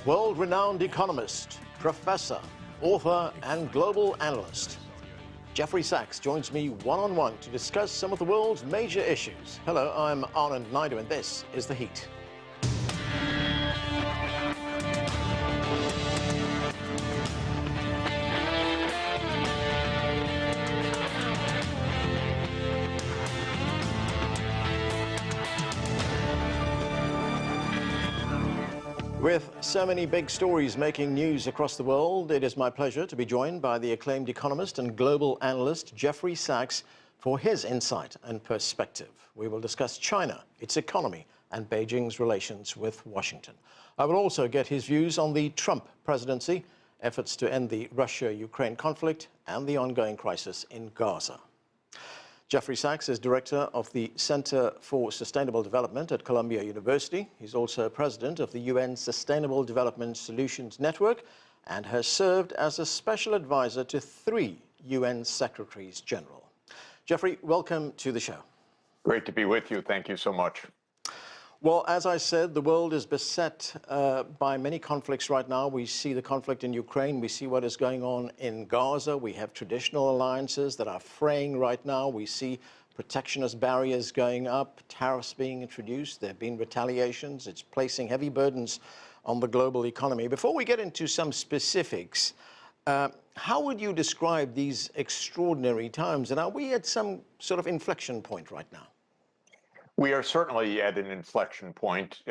World-renowned economist, professor, author, and global analyst. Jeffrey Sachs joins me one-on-one to discuss some of the world's major issues. Hello, I'm Anand Naidu, and this is The Heat. With so many big stories making news across the world, it is my pleasure to be joined by the acclaimed economist and global analyst Jeffrey Sachs for his insight and perspective. We will discuss China, its economy, and Beijing's relations with Washington. I will also get his views on the Trump presidency, efforts to end the Russia-Ukraine conflict, and the ongoing crisis in Gaza. Jeffrey Sachs is director of the Center for Sustainable Development at Columbia University. He's also president of the UN Sustainable Development Solutions Network and has served as a special advisor to 3 UN Secretaries-General. Jeffrey, welcome to the show. Great to be with you. Thank you so much. Well, as I said, the world is beset by many conflicts right now. We see the conflict in Ukraine. We see what is going on in Gaza. We have traditional alliances that are fraying right now. We see protectionist barriers going up, tariffs being introduced. There have been retaliations. It's placing heavy burdens on the global economy. Before we get into some specifics, how would you describe these extraordinary times? And are we at some sort of inflection point right now? We are certainly at an inflection point.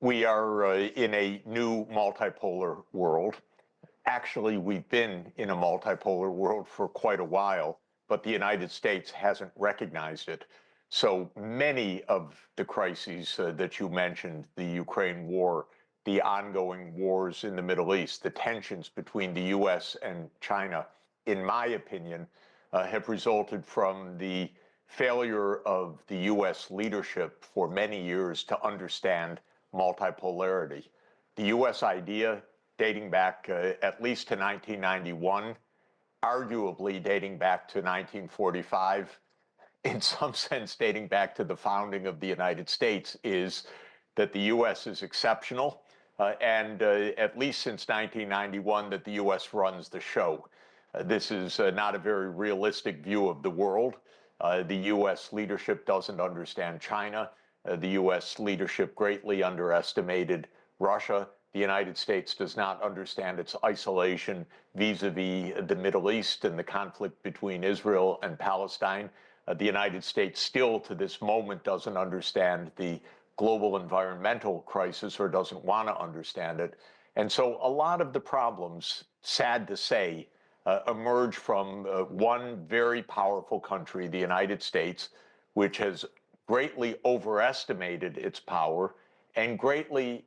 We are in a new multipolar world. Actually, we've been in a multipolar world for quite a while, but the United States hasn't recognized it. So many of the crises that you mentioned, the Ukraine war, the ongoing wars in the Middle East, the tensions between the US and China, in my opinion, have resulted from the failure of the U.S. leadership for many years to understand multipolarity. The U.S. idea, dating back at least to 1991, arguably dating back to 1945, in some sense dating back to the founding of the United States, is that the U.S. is exceptional, and at least since 1991 that the U.S. runs the show. This is not a very realistic view of the world. The U.S. leadership doesn't understand China. The U.S. leadership greatly underestimated Russia. The United States does not understand its isolation vis-a-vis the Middle East and the conflict between Israel and Palestine. The United States still to this moment doesn't understand the global environmental crisis, or doesn't want to understand it. And so a lot of the problems, sad to say, emerge from one very powerful country, the United States, which has greatly overestimated its power and greatly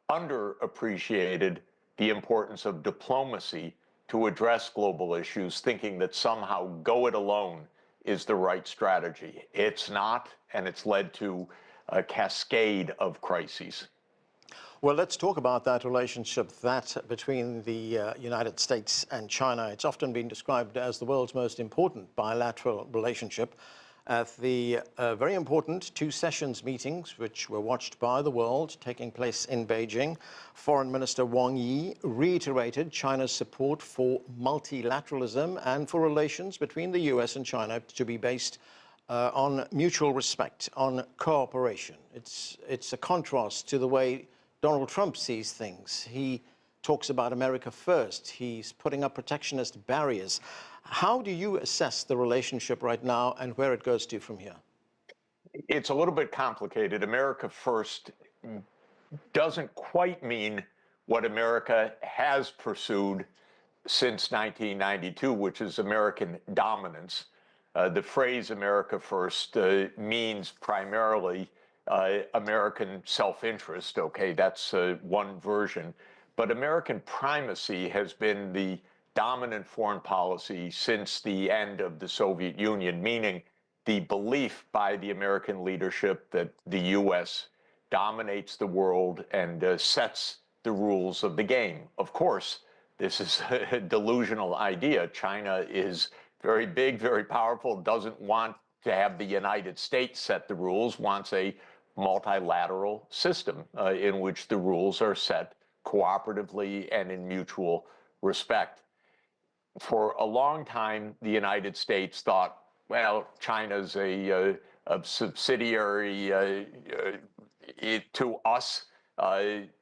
underappreciated the importance of diplomacy to address global issues, thinking that somehow go it alone is the right strategy. It's not, and it's led to a cascade of crises. Well, let's talk about that relationship between the United States and China. It's often been described as the world's most important bilateral relationship. At the very important 2 sessions meetings, which were watched by the world, taking place in Beijing, Foreign Minister Wang Yi reiterated China's support for multilateralism and for relations between the U.S. and China to be based on mutual respect, on cooperation. It's a contrast to the way Donald Trump sees things. He talks about America first. He's putting up protectionist barriers. How do you assess the relationship right now and where it goes to from here? It's a little bit complicated. America first doesn't quite mean what America has pursued since 1992, which is American dominance. The phrase America first means primarily American self-interest. Okay, that's one version. But American primacy has been the dominant foreign policy since the end of the Soviet Union, meaning the belief by the American leadership that the U.S. dominates the world and sets the rules of the game. Of course, this is a delusional idea. China is very big, very powerful, doesn't want to have the United States set the rules, wants a multilateral system in which the rules are set cooperatively and in mutual respect. For a long time, the United States thought, well, China's a subsidiary to us.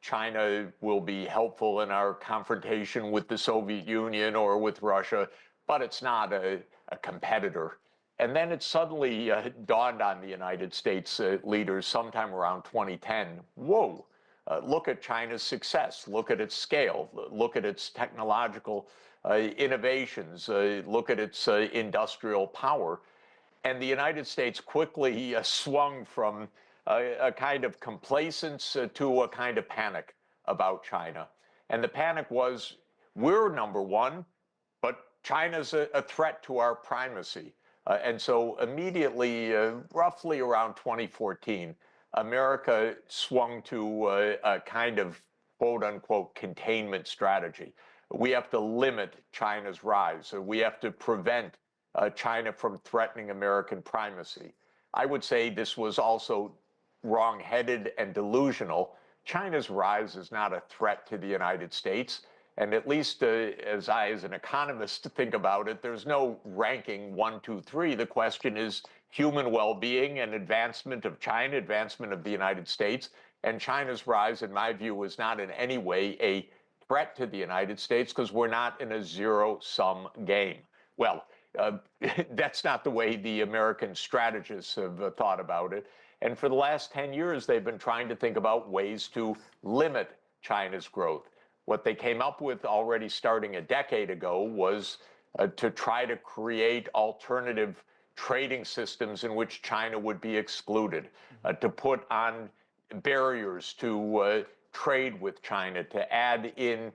China will be helpful in our confrontation with the Soviet Union or with Russia, but it's not a competitor. And then it suddenly dawned on the United States leaders sometime around 2010, whoa, look at China's success, look at its scale, look at its technological innovations, look at its industrial power. And the United States quickly swung from a kind of complacence to a kind of panic about China. And the panic was, we're number one, but China's a threat to our primacy. And so immediately, roughly around 2014, America swung to a kind of quote unquote containment strategy. We have to limit China's rise. We have to prevent China from threatening American primacy. I would say this was also wrong-headed and delusional. China's rise is not a threat to the United States. And at least as an economist, think about it, there's no ranking 1, 2, 3. The question is human well-being and advancement of China, advancement of the United States. And China's rise, in my view, is not in any way a threat to the United States because we're not in a zero-sum game. Well, that's not the way the American strategists have thought about it. And for the last 10 years, they've been trying to think about ways to limit China's growth. What they came up with already starting a decade ago was to try to create alternative trading systems in which China would be excluded, to put on barriers to trade with China, to add in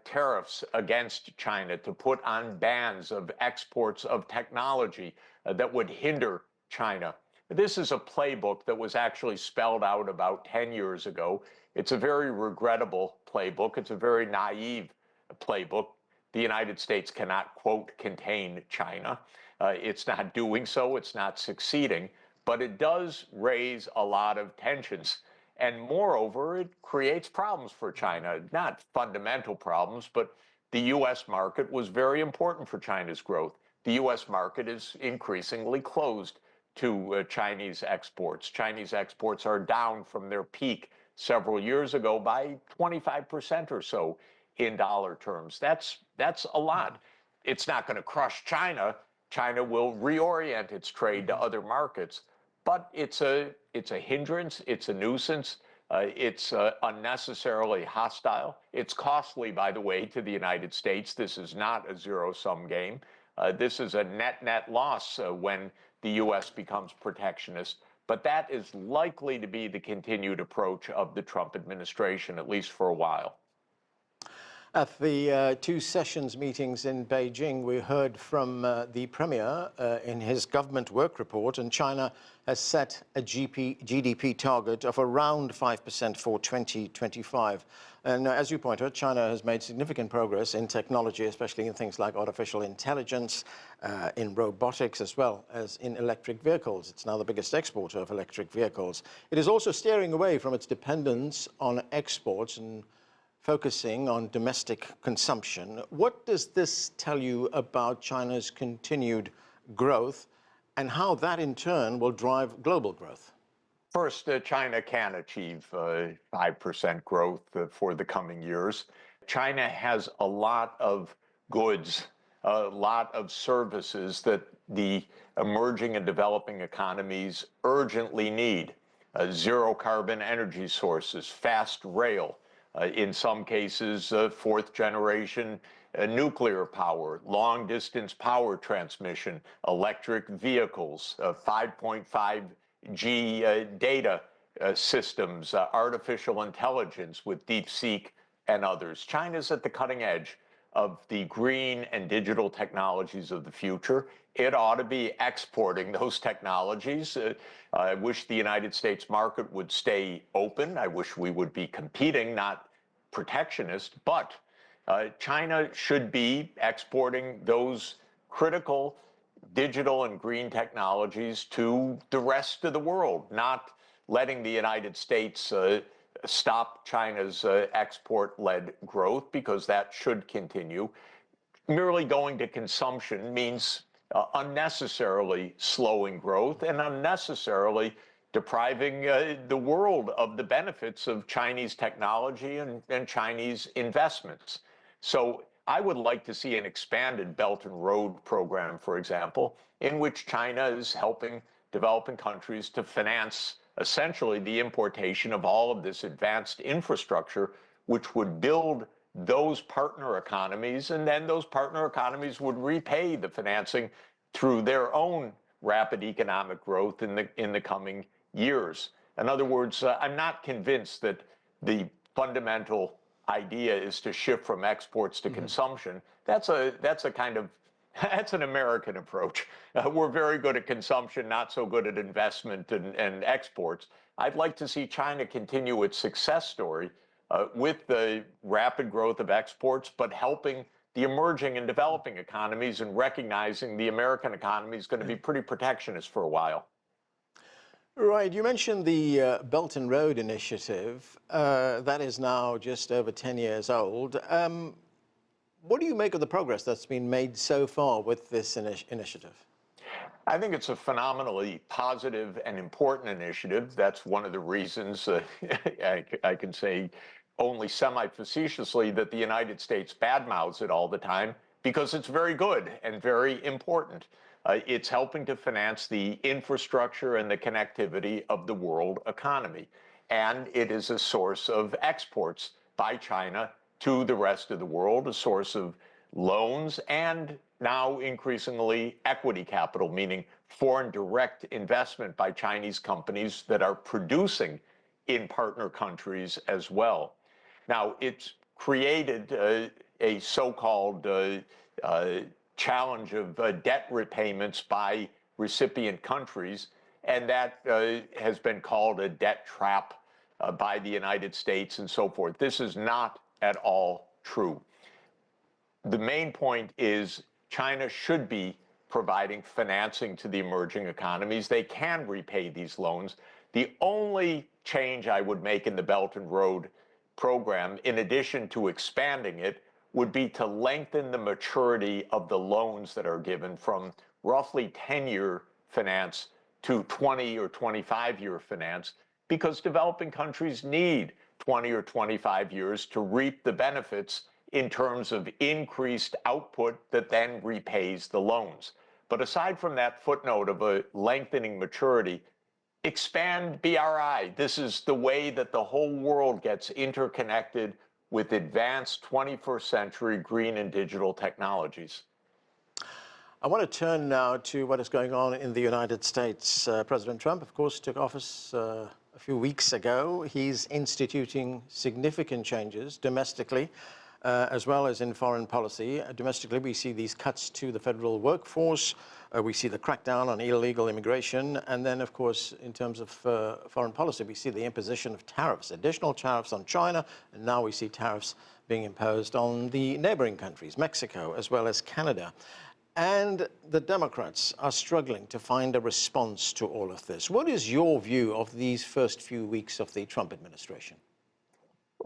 tariffs against China, to put on bans of exports of technology that would hinder China. This is a playbook that was actually spelled out about 10 years ago. It's a very regrettable playbook. It's a very naive playbook. The United States cannot, quote, contain China. It's not doing so. It's not succeeding. But it does raise a lot of tensions. And moreover, it creates problems for China. Not fundamental problems, but the U.S. market was very important for China's growth. The U.S. market is increasingly closed to Chinese exports. Chinese exports are down from their peak several years ago by 25% or so in dollar terms. That's a lot. It's not going to crush China. China will reorient its trade to other markets, but it's a hindrance. It's a nuisance. It's unnecessarily hostile. It's costly, by the way, to the United States. This is not a zero-sum game. This is a net-net loss when the U.S. becomes protectionist. But that is likely to be the continued approach of the Trump administration, at least for a while. At the two sessions meetings in Beijing, we heard from the Premier in his government work report, and China has set a GDP target of around 5% for 2025. And as you point out, China has made significant progress in technology, especially in things like artificial intelligence, in robotics, as well as in electric vehicles. It's now the biggest exporter of electric vehicles. It is also steering away from its dependence on exports and focusing on domestic consumption. What does this tell you about China's continued growth and how that in turn will drive global growth? First, China can achieve 5% growth for the coming years. China has a lot of goods, a lot of services that the emerging and developing economies urgently need. Zero carbon energy sources, fast rail, in some cases, fourth generation nuclear power, long distance power transmission, electric vehicles, 5.5G data systems, artificial intelligence with DeepSeek and others. China's at the cutting edge of the green and digital technologies of the future. It ought to be exporting those technologies. I wish the United States market would stay open. I wish we would be competing, not protectionist, but China should be exporting those critical digital and green technologies to the rest of the world, not letting the United States stop China's export-led growth, because that should continue. Merely going to consumption means unnecessarily slowing growth and unnecessarily depriving the world of the benefits of Chinese technology and Chinese investments. So I would like to see an expanded Belt and Road program, for example, in which China is helping developing countries to finance essentially the importation of all of this advanced infrastructure, which would build those partner economies, and then those partner economies would repay the financing through their own rapid economic growth in the coming years. In other words, I'm not convinced that the fundamental idea is to shift from exports to consumption. That's a kind of that's an American approach. We're very good at consumption, not so good at investment and exports. I'd like to see China continue its success story with the rapid growth of exports, but helping the emerging and developing economies and recognizing the American economy is going to be pretty protectionist for a while. Right. You mentioned the Belt and Road Initiative. That is now just over 10 years old. What do you make of the progress that's been made so far with this initiative? I think it's a phenomenally positive and important initiative. That's one of the reasons I can say only semi-facetiously that the United States badmouths it all the time, because it's very good and very important. It's helping to finance the infrastructure and the connectivity of the world economy. And it is a source of exports by China to the rest of the world, a source of loans and now increasingly equity capital, meaning foreign direct investment by Chinese companies that are producing in partner countries as well. Now, it's created a so-called challenge of debt repayments by recipient countries, and that has been called a debt trap by the United States and so forth. This is not at all true. The main point is China should be providing financing to the emerging economies. They can repay these loans. The only change I would make in the Belt and Road program, in addition to expanding it, would be to lengthen the maturity of the loans that are given from roughly 10-year finance to 20 or 25-year finance, because developing countries need 20 or 25 years to reap the benefits in terms of increased output that then repays the loans. But aside from that footnote of a lengthening maturity, expand BRI. This is the way that the whole world gets interconnected with advanced 21st century green and digital technologies. I want to turn now to what is going on in the United States. President Trump, of course, took office a few weeks ago. He's instituting significant changes domestically, as well as in foreign policy. Domestically, we see these cuts to the federal workforce. We see the crackdown on illegal immigration. And then, of course, in terms of foreign policy, we see the imposition of tariffs, additional tariffs on China. And now we see tariffs being imposed on the neighboring countries, Mexico, as well as Canada. And the Democrats are struggling to find a response to all of this. What is your view of these first few weeks of the Trump administration?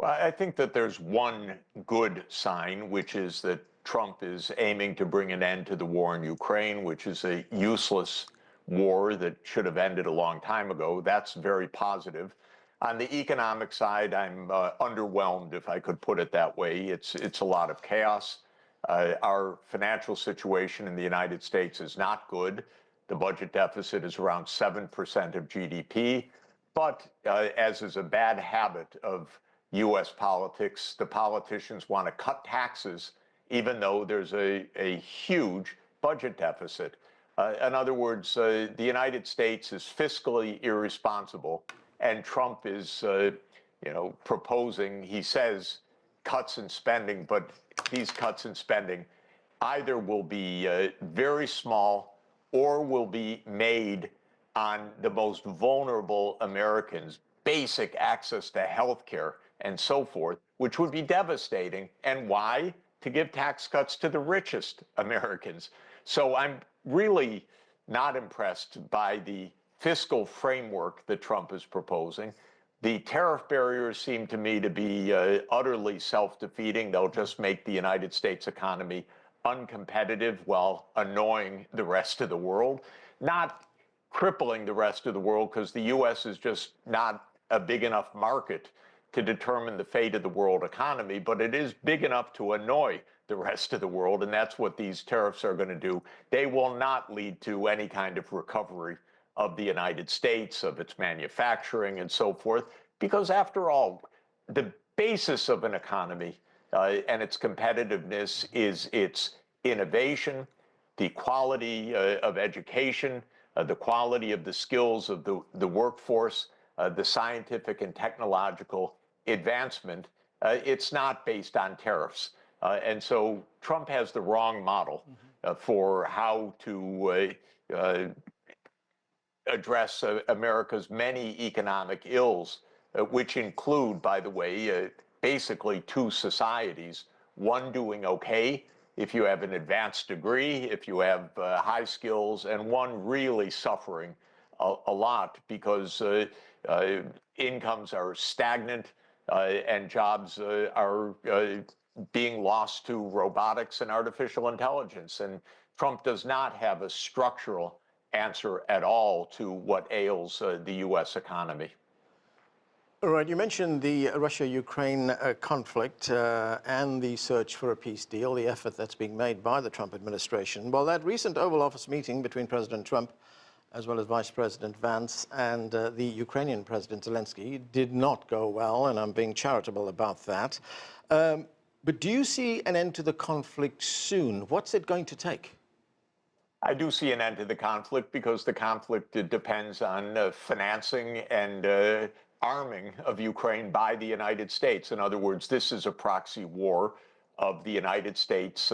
Well, I think that there's one good sign, which is that Trump is aiming to bring an end to the war in Ukraine, which is a useless war that should have ended a long time ago. That's very positive. On the economic side, I'm underwhelmed, if I could put it that way. It's a lot of chaos. Our financial situation in the United States is not good. The budget deficit is around 7% of GDP. But as is a bad habit of U.S. politics, the politicians want to cut taxes, even though there's a huge budget deficit. In other words, the United States is fiscally irresponsible, and Trump is, proposing, he says, cuts in spending, but these cuts in spending either will be very small or will be made on the most vulnerable Americans, basic access to health care and so forth, which would be devastating. And why? To give tax cuts to the richest Americans. So I'm really not impressed by the fiscal framework that Trump is proposing. The tariff barriers seem to me to be utterly self-defeating. They'll just make the United States economy uncompetitive while annoying the rest of the world, not crippling the rest of the world, because the U.S. is just not a big enough market to determine the fate of the world economy, but it is big enough to annoy the rest of the world, and that's what these tariffs are going to do. They will not lead to any kind of recovery of the United States, of its manufacturing and so forth, because after all, the basis of an economy and its competitiveness is its innovation, the quality of education, the quality of the skills of the workforce, the scientific and technological advancement. It's not based on tariffs. And so Trump has the wrong model for how to address America's many economic ills, which include, by the way, basically two societies, one doing okay if you have an advanced degree, if you have high skills, and one really suffering a lot because incomes are stagnant and jobs are being lost to robotics and artificial intelligence. And Trump does not have a structural answer at all to what ails the U.S. economy. All right, you mentioned the Russia-Ukraine conflict and the search for a peace deal, the effort that's being made by the Trump administration. Well, that recent Oval Office meeting between President Trump as well as Vice President Vance and the Ukrainian President Zelensky did not go well, and I'm being charitable about that. But do you see an end to the conflict soon? What's it going to take? I do see an end to the conflict because the conflict depends on financing and arming of Ukraine by the United States. In other words, this is a proxy war of the United States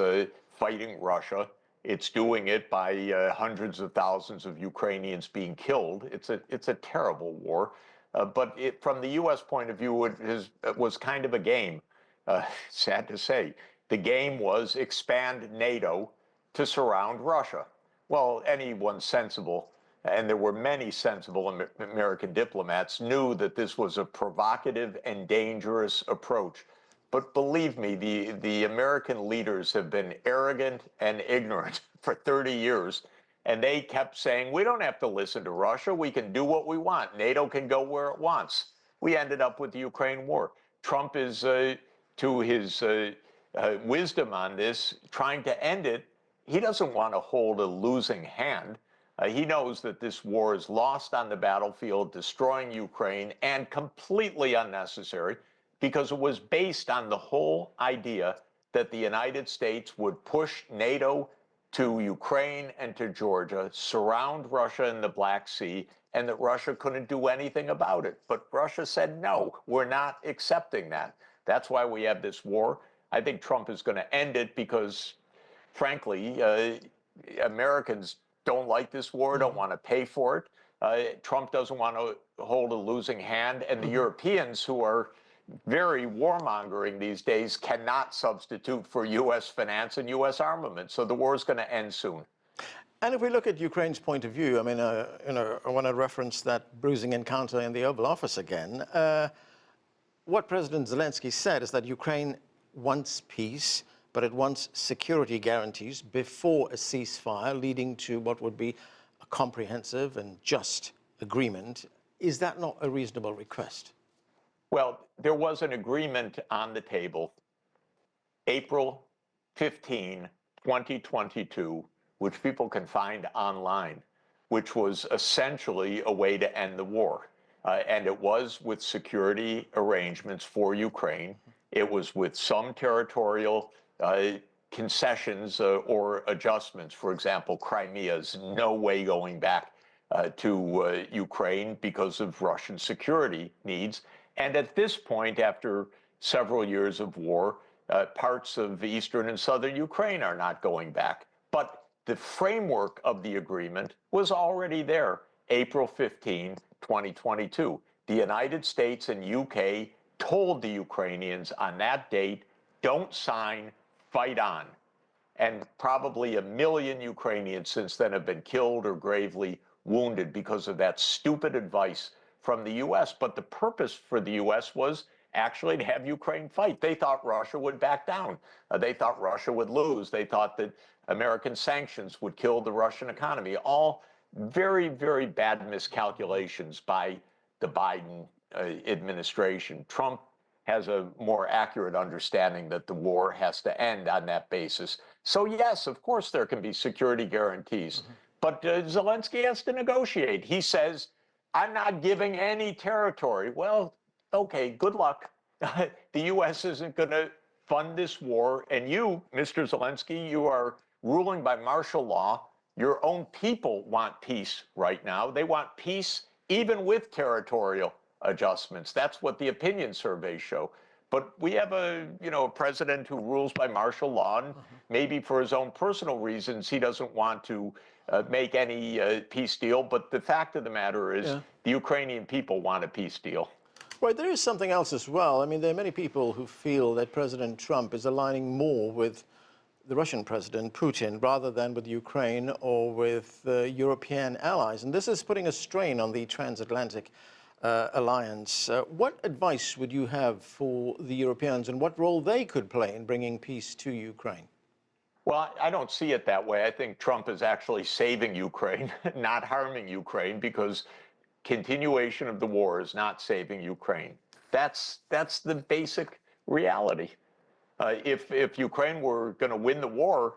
fighting Russia. It's doing it by hundreds of thousands of Ukrainians being killed. It's a terrible war. But from the U.S. point of view, it was kind of a game, sad to say. The game was expand NATO to surround Russia. Well, anyone sensible, and there were many sensible American diplomats, knew that this was a provocative and dangerous approach. But believe me, the American leaders have been arrogant and ignorant for 30 years, and they kept saying, we don't have to listen to Russia. We can do what we want. NATO can go where it wants. We ended up with the Ukraine war. Trump is, to his wisdom on this, trying to end it. He doesn't want to hold a losing hand. He knows that this war is lost on the battlefield, destroying Ukraine, and completely unnecessary because it was based on the whole idea that the United States would push NATO to Ukraine and to Georgia, surround Russia in the Black Sea, and that Russia couldn't do anything about it. But Russia said, no, we're not accepting that. That's why we have this war. I think Trump is going to end it because, frankly, Americans don't like this war, don't want to pay for it. Trump doesn't want to hold a losing hand, and the Europeans, who are very warmongering these days, cannot substitute for U.S. finance and U.S. armament. So the war is going to end soon. And if we look at Ukraine's point of view, I mean, I want to reference that bruising encounter in the Oval Office again. What President Zelensky said is that Ukraine wants peace, but it wants security guarantees before a ceasefire, leading to what would be a comprehensive and just agreement. Is that not a reasonable request? Well, there was an agreement on the table, April 15, 2022, which people can find online, which was essentially a way to end the war. And it was with security arrangements for Ukraine. It was with some territorial concessions or adjustments. For example, Crimea's no way going back to Ukraine because of Russian security needs. And at this point, after several years of war, parts of eastern and southern Ukraine are not going back. But the framework of the agreement was already there, April 15, 2022. The United States and UK told the Ukrainians on that date, don't sign, fight on. And probably 1 million Ukrainians since then have been killed or gravely wounded because of that stupid advice from the U.S., but the purpose for the U.S. was actually to have Ukraine fight. They thought Russia would back down. They thought Russia would lose. They thought that American sanctions would kill the Russian economy. All very, very bad miscalculations by the Biden administration. Trump has a more accurate understanding that the war has to end on that basis. So yes, of course there can be security guarantees, but Zelensky has to negotiate. He says, I'm not giving any territory. Well, okay, good luck. The U.S. isn't going to fund this war, and you, Mr. Zelensky, you are ruling by martial law. Your own people want peace right now. They want peace even with territorial adjustments. That's what the opinion surveys show. But we have a president who rules by martial law, and maybe for his own personal reasons, he doesn't want to make any peace deal. But the fact of the matter is, the Ukrainian people want a peace deal. Right, there is something else as well. I mean, there are many people who feel that President Trump is aligning more with the Russian president, Putin, rather than with Ukraine or with European allies. And this is putting a strain on the transatlantic alliance. What advice would you have for the Europeans and what role they could play in bringing peace to Ukraine? Well, I don't see it that way. I think Trump is actually saving Ukraine, not harming Ukraine, because continuation of the war is not saving Ukraine. That's the basic reality. If Ukraine were going to win the war,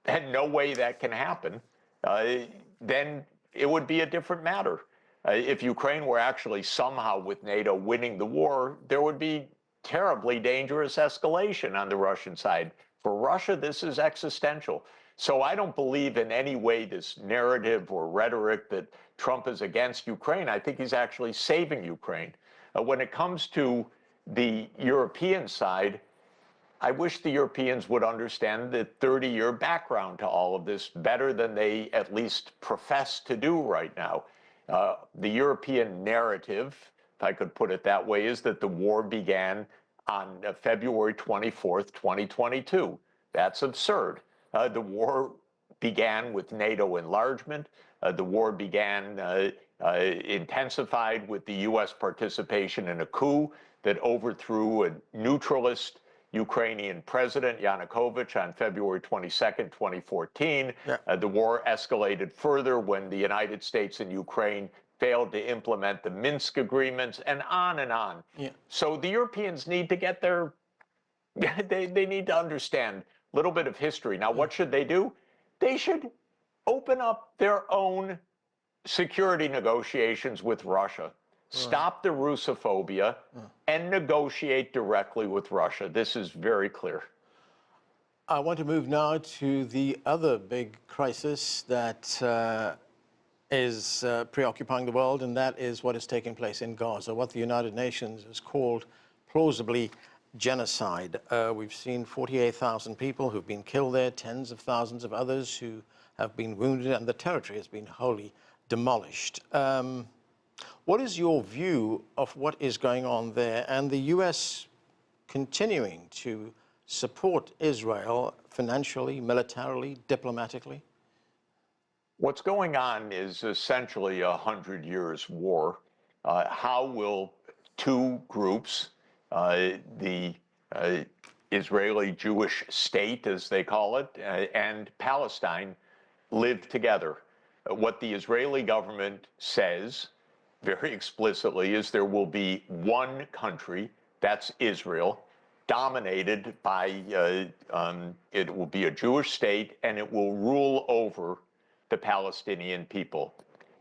and no way that can happen, then it would be a different matter. If Ukraine were actually somehow with NATO winning the war, there would be terribly dangerous escalation on the Russian side. For Russia, this is existential. So I don't believe in any way this narrative or rhetoric that Trump is against Ukraine. I think he's actually saving Ukraine. When it comes to the European side, I wish the Europeans would understand the 30-year background to all of this better than they at least profess to do right now. The European narrative, if I could put it that way, is that the war began on February 24th, 2022. That's absurd. The war began with NATO enlargement. The war began intensified with the U.S. participation in a coup that overthrew a neutralist Ukrainian president, Yanukovych, on February 22nd, 2014. The war escalated further when the United States and Ukraine failed to implement the Minsk agreements, and on and on. So the Europeans need to get their, they need to understand a little bit of history. Now, what should they do? They should open up their own security negotiations with Russia. Stop the Russophobia and negotiate directly with Russia. This is very clear. I want to move now to the other big crisis that is preoccupying the world, and that is what is taking place in Gaza, what the United Nations has called plausibly genocide. We've seen 48,000 people who've been killed there, tens of thousands of others who have been wounded, and the territory has been wholly demolished. What is your view of what is going on there, and the U.S. continuing to support Israel financially, militarily, diplomatically? What's going on is essentially a 100 years war. How will two groups, the Israeli Jewish state, as they call it, and Palestine, live together? What the Israeli government says very explicitly is there will be one country, that's Israel, dominated by, it will be a Jewish state, and it will rule over the Palestinian people.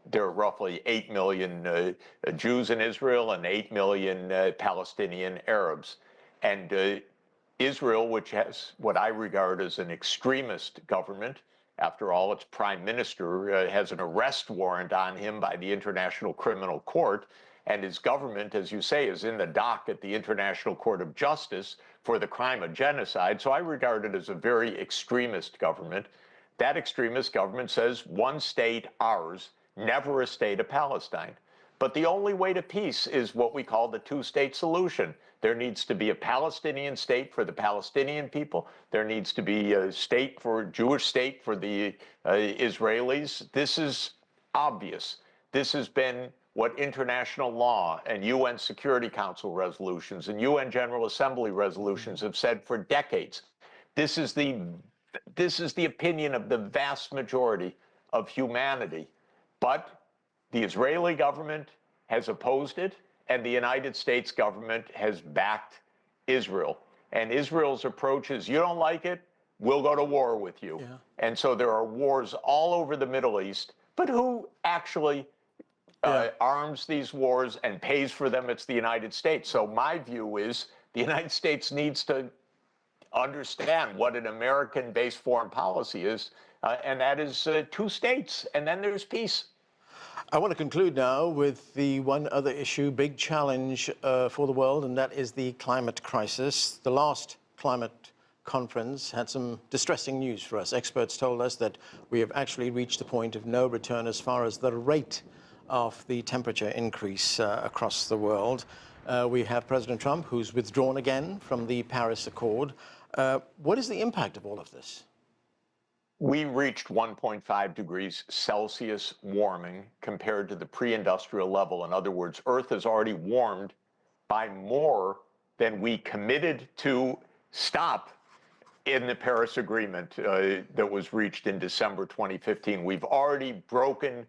There are roughly 8 million Jews in Israel and 8 million Palestinian Arabs. And Israel, which has what I regard as an extremist government, after all, its prime minister has an arrest warrant on him by the International Criminal Court, and his government, as you say, is in the dock at the International Court of Justice for the crime of genocide. So I regard it as a very extremist government. That extremist government says one state, ours, never a state of Palestine. But the only way to peace is what we call the two-state solution. There needs to be a Palestinian state for the Palestinian people. There needs to be a state for Jewish state for the Israelis. This is obvious. This has been what international law and UN Security Council resolutions and UN General Assembly resolutions have said for decades. This is the opinion of the vast majority of humanity. But the Israeli government has opposed it, and the United States government has backed Israel. And Israel's approach is, you don't like it, we'll go to war with you. Yeah. And so there are wars all over the Middle East, but who actually arms these wars and pays for them? It's the United States. So my view is the United States needs to understand what an American-based foreign policy is, and that is 2 states, and then there's peace. I want to conclude now with the one other issue, big challenge for the world, and that is the climate crisis. The last climate conference had some distressing news for us. Experts told us that we have actually reached the point of no return as far as the rate of the temperature increase across the world. We have President Trump, who's withdrawn again from the Paris Accord. What is the impact of all of this? We reached 1.5 degrees Celsius warming compared to the pre-industrial level. In other words, Earth has already warmed by more than we committed to stop in the Paris Agreement that was reached in December 2015. We've already broken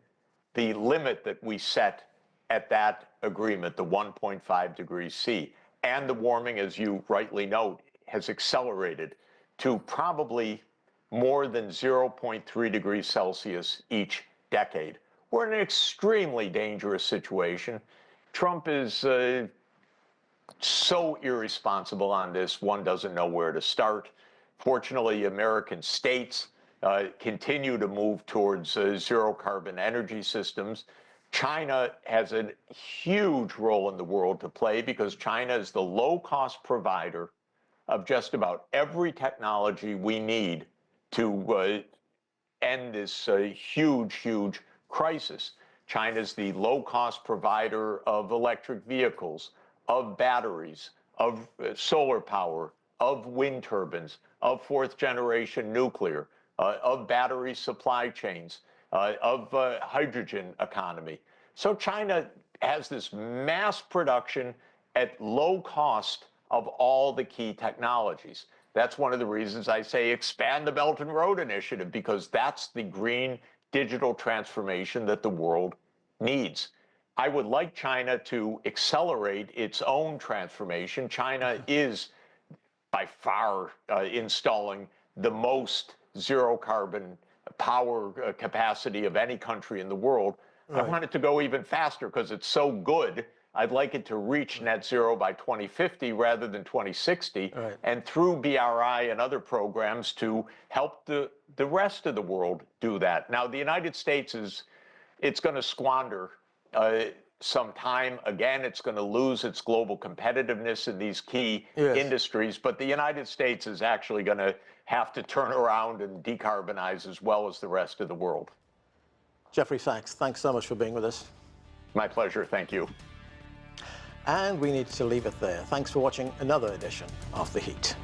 the limit that we set at that agreement, the 1.5 degrees C. And the warming, as you rightly note, has accelerated to probably more than 0.3 degrees Celsius each decade. We're in an extremely dangerous situation. Trump is so irresponsible on this, one doesn't know where to start. Fortunately, American states continue to move towards zero carbon energy systems. China has a huge role in the world to play because China is the low-cost provider of just about every technology we need to end this huge crisis. China's the low-cost provider of electric vehicles, of batteries, of solar power, of wind turbines, of fourth-generation nuclear, of battery supply chains, of hydrogen economy. So China has this mass production at low cost of all the key technologies. That's one of the reasons I say expand the Belt and Road Initiative, because that's the green digital transformation that the world needs. I would like China to accelerate its own transformation. China is by far installing the most zero carbon power capacity of any country in the world. Right. I want it to go even faster because it's so good. I'd like it to reach net zero by 2050 rather than 2060, right. And through BRI and other programs to help the rest of the world do that. Now, the United States it's going to squander some time. Again, it's going to lose its global competitiveness in these key industries, but the United States is actually going to have to turn around and decarbonize as well as the rest of the world. Jeffrey Sachs, thanks so much for being with us. My pleasure. Thank you. And we need to leave it there. Thanks for watching another edition of The Heat.